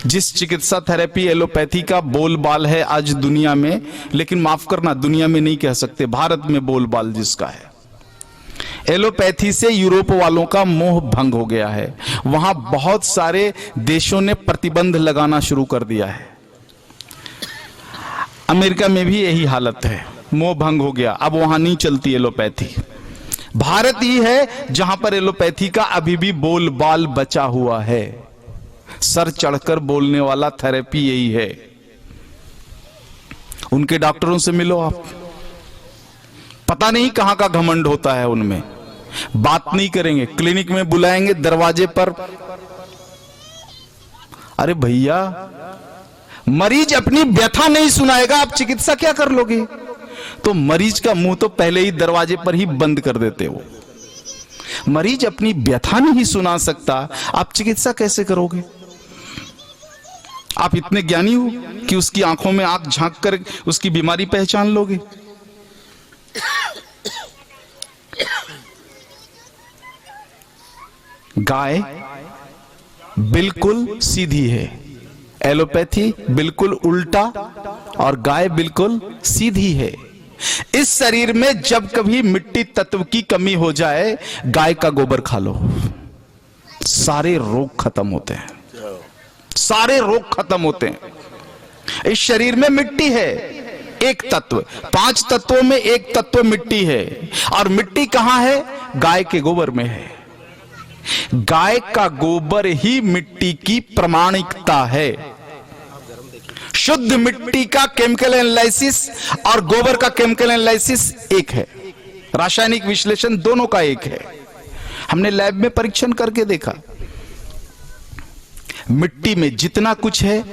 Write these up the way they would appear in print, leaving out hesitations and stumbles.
जिस चिकित्सा therapy allopathy का बोलबाल है आज दुनिया में, लेकिन माफ करना दुनिया में नहीं कह सकते, भारत में बोलबाल जिसका है, एलोपैथी से यूरोप वालों का मोह भंग हो गया है। वहां बहुत सारे देशों ने प्रतिबंध लगाना शुरू कर दिया है। अमेरिका में भी यही हालत है, मोह भंग हो गया, अब वहां नहीं चलती एलोपैथी। भारत ही है जहां पर एलोपैथी का अभी भी बोलबाल बचा हुआ है। सर चढ़कर बोलने वाला थेरेपी यही है। उनके डॉक्टरों से मिलो आप, पता नहीं कहां का घमंड होता है उनमें। बात नहीं करेंगे, क्लिनिक में बुलाएंगे दरवाजे पर। अरे भैया, मरीज अपनी व्यथा नहीं सुनाएगा, आप चिकित्सा क्या कर लोगे? तो मरीज का मुंह तो पहले ही दरवाजे पर ही बंद कर देते हो। मरीज अपनी व्यथा नहीं सुना सकता, आप चिकित्सा कैसे करोगे? आप इतने ज्ञानी हो कि उसकी आंखों में आंख झांक कर उसकी बीमारी पहचान लोगे? गाय बिल्कुल सीधी है, एलोपैथी बिल्कुल उल्टा, और गाय बिल्कुल सीधी है। इस शरीर में जब कभी मिट्टी तत्व की कमी हो जाए, गाय का गोबर खा लो, सारे रोग खत्म होते हैं, सारे रोग खत्म होते हैं। इस शरीर में मिट्टी है, एक तत्व, 5 तत्वों में एक तत्व मिट्टी है, और मिट्टी कहां है? गाय के गोबर में है। गाय का गोबर ही मिट्टी की प्रामाणिकता है। शुद्ध मिट्टी का केमिकल एनालिसिस और गोबर का केमिकल एनालिसिस एक है, रासायनिक विश्लेषण दोनों का एक है। हमने लैब में परीक्षण करके देखा, मिट्टी में जितना कुछ है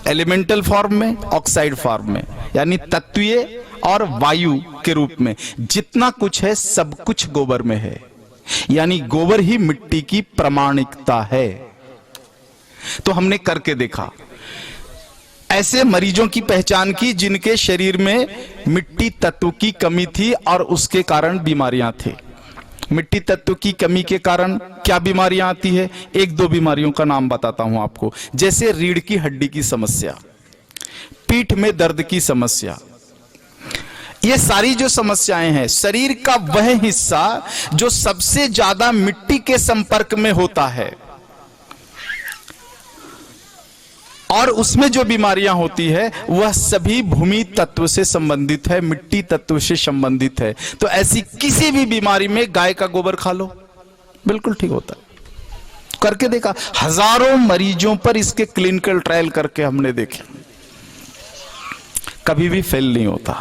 एलिमेंटल फॉर्म में, ऑक्साइड फॉर्म में, यानी तत्वीय और वायु के रूप में जितना कुछ है सब कुछ गोबर में है, यानी गोबर ही मिट्टी की प्रामाणिकता है। तो हमने करके देखा, ऐसे मरीजों की पहचान की जिनके शरीर में मिट्टी तत्व की कमी थी और उसके कारण बीमारियां थी। मिट्टी तत्व की कमी के कारण क्या बीमारियां आती है? 1-2 बीमारियों का नाम बताता हूं आपको, जैसे रीढ़ की हड्डी की समस्या, पीठ में दर्द की समस्या। ये सारी जो समस्याएं हैं, शरीर का वह हिस्सा जो सबसे ज्यादा मिट्टी के संपर्क में होता है और उसमें जो बीमारियां होती है वह सभी भूमि तत्व से संबंधित है, मिट्टी तत्व से संबंधित है। तो ऐसी किसी भी बीमारी में गाय का गोबर खा लो, बिल्कुल ठीक होता है। करके देखा, हजारों मरीजों पर इसके क्लिनिकल ट्रायल करके हमने देखे, कभी भी फेल नहीं होता।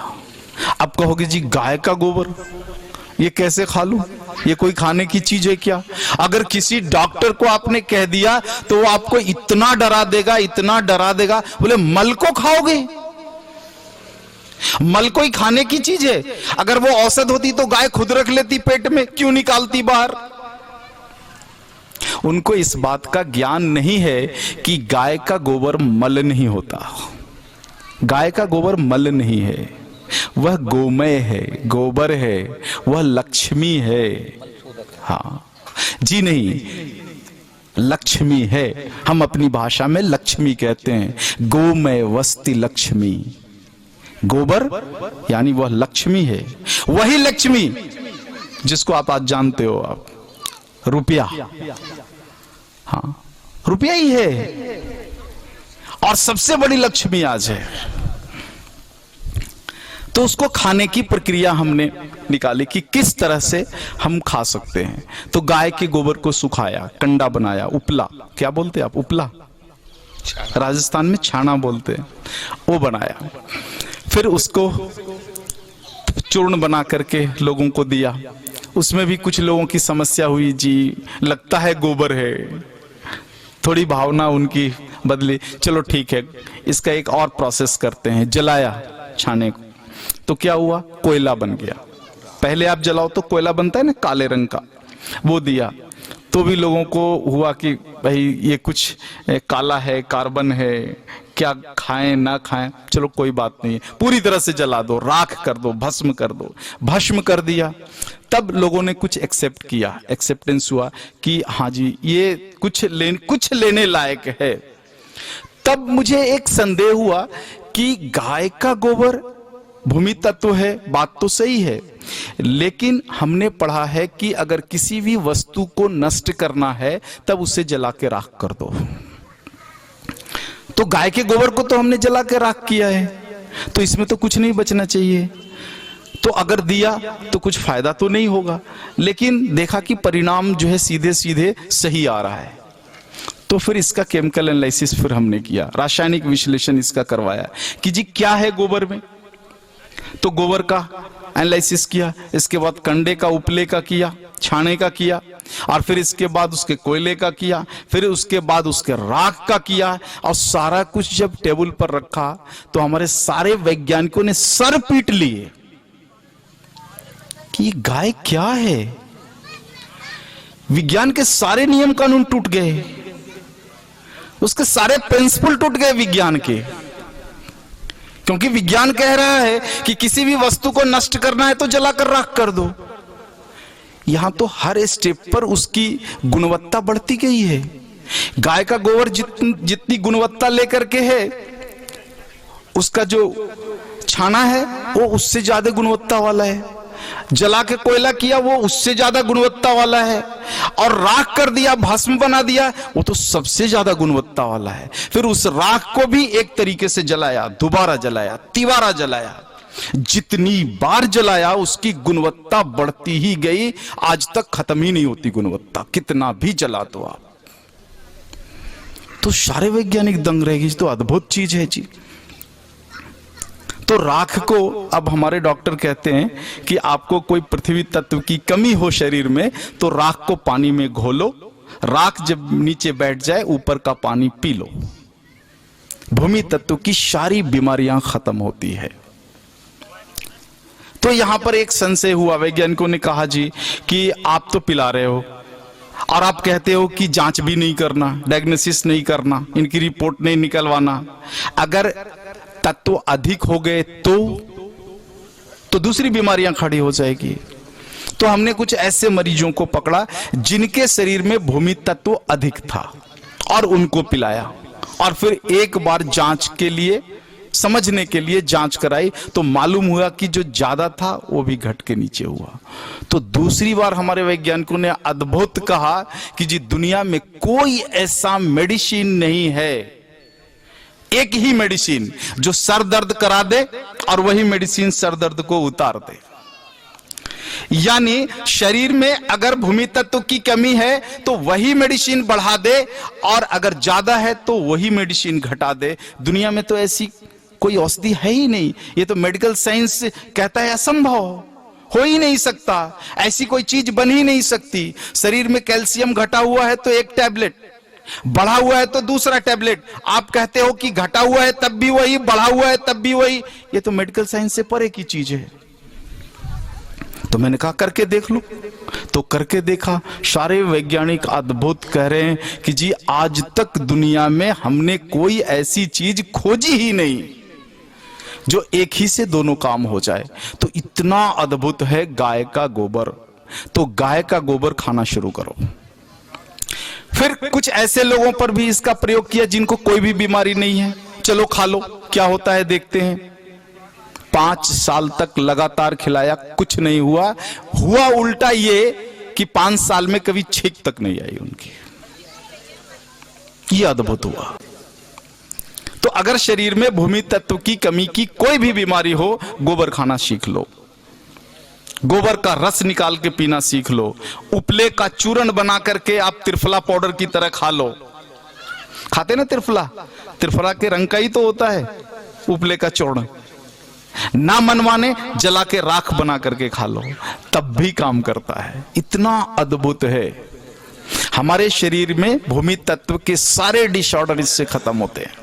अब कहोगे जी गाय का गोबर ये कैसे खा लूं, ये कोई खाने की चीज है क्या? अगर किसी डॉक्टर को आपने कह दिया तो वो आपको इतना डरा देगा, इतना डरा देगा, बोले मल को खाओगे? मल कोई खाने की चीज है? अगर वो औषध होती तो गाय खुद रख लेती पेट में, क्यों निकालती बाहर? उनको इस बात का ज्ञान नहीं है कि गाय का गोबर मल नहीं होता। गाय का गोबर मल नहीं है, वह गोमय है, गोबर है, वह लक्ष्मी है। हाँ जी, नहीं, लक्ष्मी है। हम अपनी भाषा में लक्ष्मी कहते हैं, गोमय वस्ति लक्ष्मी। गोबर यानी वह लक्ष्मी है, वही लक्ष्मी जिसको आप आज जानते हो, आप रुपया। हाँ, रुपया ही है और सबसे बड़ी लक्ष्मी आज है। तो उसको खाने की प्रक्रिया हमने निकाली कि किस तरह से हम खा सकते हैं। तो गाय के गोबर को सुखाया, कंडा बनाया, उपला, क्या बोलते हैं आप, उपला, राजस्थान में छाना बोलते हैं, वो बनाया। फिर उसको चूर्ण बना करके लोगों को दिया। उसमें भी कुछ लोगों की समस्या हुई, जी लगता है गोबर है, थोड़ी भावना उनकी बदली। चलो ठीक है, इसका एक और प्रोसेस करते हैं, जलाया, छाने को, तो क्या हुआ, कोयला बन गया। पहले आप जलाओ तो कोयला बनता है ना काले रंग का, वो दिया तो भी लोगों को हुआ कि भाई ये कुछ काला है, कार्बन है, क्या खाएं ना खाएं, चलो कोई बात नहीं है, पूरी तरह से जला दो, राख कर दो, भस्म कर दो। भस्म कर दिया, तब लोगों ने कुछ एक्सेप्ट किया, एक्सेप्टेंस हुआ कि हाँ जी ये कुछ लेने लायक है। तब मुझे एक संदेह हुआ कि गाय का गोबर भूमि तत्व है, बात तो सही है, लेकिन हमने पढ़ा है कि अगर किसी भी वस्तु को नष्ट करना है तब उसे जला के राख कर दो। तो गाय के गोबर को तो हमने जला के राख किया है, तो इसमें तो कुछ नहीं बचना चाहिए। तो अगर दिया तो कुछ फायदा तो नहीं होगा, लेकिन देखा कि परिणाम जो है सीधे सीधे सही आ रहा है। तो फिर इसका केमिकल एनालिसिस फिर हमने किया, रासायनिक विश्लेषण इसका करवाया कि जी क्या है गोबर में। तो गोबर का एनालिसिस किया, इसके बाद कंडे का, उपले का किया, छाने का किया, और फिर इसके बाद उसके कोयले का किया, फिर उसके बाद उसके राख का किया, और सारा कुछ जब टेबल पर रखा तो हमारे सारे वैज्ञानिकों ने सर पीट लिए कि गाय क्या है। विज्ञान के सारे नियम कानून टूट गए, उसके सारे प्रिंसिपल टूट गए विज्ञान के, क्योंकि विज्ञान कह रहा है कि किसी भी वस्तु को नष्ट करना है तो जलाकर राख कर दो। यहां तो हर स्टेप पर उसकी गुणवत्ता बढ़ती गई है। गाय का गोबर जितनी गुणवत्ता लेकर के है, उसका जो छाना है वो उससे ज्यादा गुणवत्ता वाला है, जला के कोयला किया वो उससे ज्यादा गुणवत्ता वाला है, और राख कर दिया, भस्म बना दिया, वो तो सबसे ज्यादा गुणवत्ता वाला है। फिर उस राख को भी एक तरीके से जलाया, दोबारा जलाया, तिबारा जलाया, जितनी बार जलाया उसकी गुणवत्ता बढ़ती ही गई, आज तक खत्म ही नहीं होती गुणवत्ता, कितना भी जला दो आप। तो सारे वैज्ञानिक दंग रहेगी, तो अद्भुत चीज है जी। तो राख को अब हमारे डॉक्टर कहते हैं कि आपको कोई पृथ्वी तत्व की कमी हो शरीर में तो राख को पानी में घोलो, राख जब नीचे बैठ जाए ऊपर का पानी पी लो, भूमि तत्व की सारी बीमारियां खत्म होती है। तो यहां पर एक संशय हुआ, वैज्ञानिकों ने कहा जी कि आप तो पिला रहे हो और आप कहते हो कि जांच भी नहीं करना, डायग्नोसिस नहीं करना, इनकी रिपोर्ट नहीं निकलवाना, अगर तत्व अधिक हो गए तो दूसरी बीमारियां खड़ी हो जाएगी। तो हमने कुछ ऐसे मरीजों को पकड़ा जिनके शरीर में भूमि तत्व अधिक था और उनको पिलाया, और फिर एक बार जांच के लिए, समझने के लिए जांच कराई, तो मालूम हुआ कि जो ज्यादा था वो भी घट के नीचे हुआ। तो दूसरी बार हमारे वैज्ञानिकों ने अद्भुत कहा कि जी दुनिया में कोई ऐसा मेडिसिन नहीं है, एक ही मेडिसिन जो सर दर्द करा दे और वही मेडिसिन सर दर्द को उतार दे। यानी शरीर में अगर भूमि तत्व की कमी है तो वही मेडिसिन बढ़ा दे, और अगर ज्यादा है तो वही मेडिसिन घटा दे। दुनिया में तो ऐसी कोई औषधि है ही नहीं, ये तो मेडिकल साइंस कहता है असंभव, हो ही नहीं सकता, ऐसी कोई चीज बन ही नहीं सकती। शरीर में कैल्शियम घटा हुआ है तो एक टैबलेट, बढ़ा हुआ है तो दूसरा टैबलेट, आप कहते हो कि घटा हुआ है तब भी वही, बढ़ा हुआ है तब भी वही, ये तो मेडिकल साइंस से परे की चीज है। तो मैंने कहा करके देख लो, तो करके देखा, सारे वैज्ञानिक अद्भुत कह रहे हैं कि जी आज तक दुनिया में हमने कोई ऐसी चीज खोजी ही नहीं जो एक ही से दोनों काम हो जाए। तो इतना अद्भुत है गाय का गोबर। तो गाय का गोबर खाना शुरू करो। फिर कुछ ऐसे लोगों पर भी इसका प्रयोग किया जिनको कोई भी बीमारी नहीं है, चलो खा लो, क्या होता है देखते हैं। 5 साल तक लगातार खिलाया, कुछ नहीं हुआ, हुआ उल्टा ये कि 5 साल में कभी छींक तक नहीं आई उनकी। ये अद्भुत हुआ। तो अगर शरीर में भूमि तत्व की कमी की कोई भी बीमारी हो, गोबर खाना सीख लो, गोबर का रस निकाल के पीना सीख लो, उपले का चूर्ण बना करके आप त्रिफला पाउडर की तरह खा लो। खाते ना त्रिफला, त्रिफला के रंग का ही तो होता है उपले का चूर्ण। ना मनवाने जला के राख बना करके खा लो, तब भी काम करता है। इतना अद्भुत है। हमारे शरीर में भूमि तत्व के सारे डिसऑर्डर इससे खत्म होते हैं।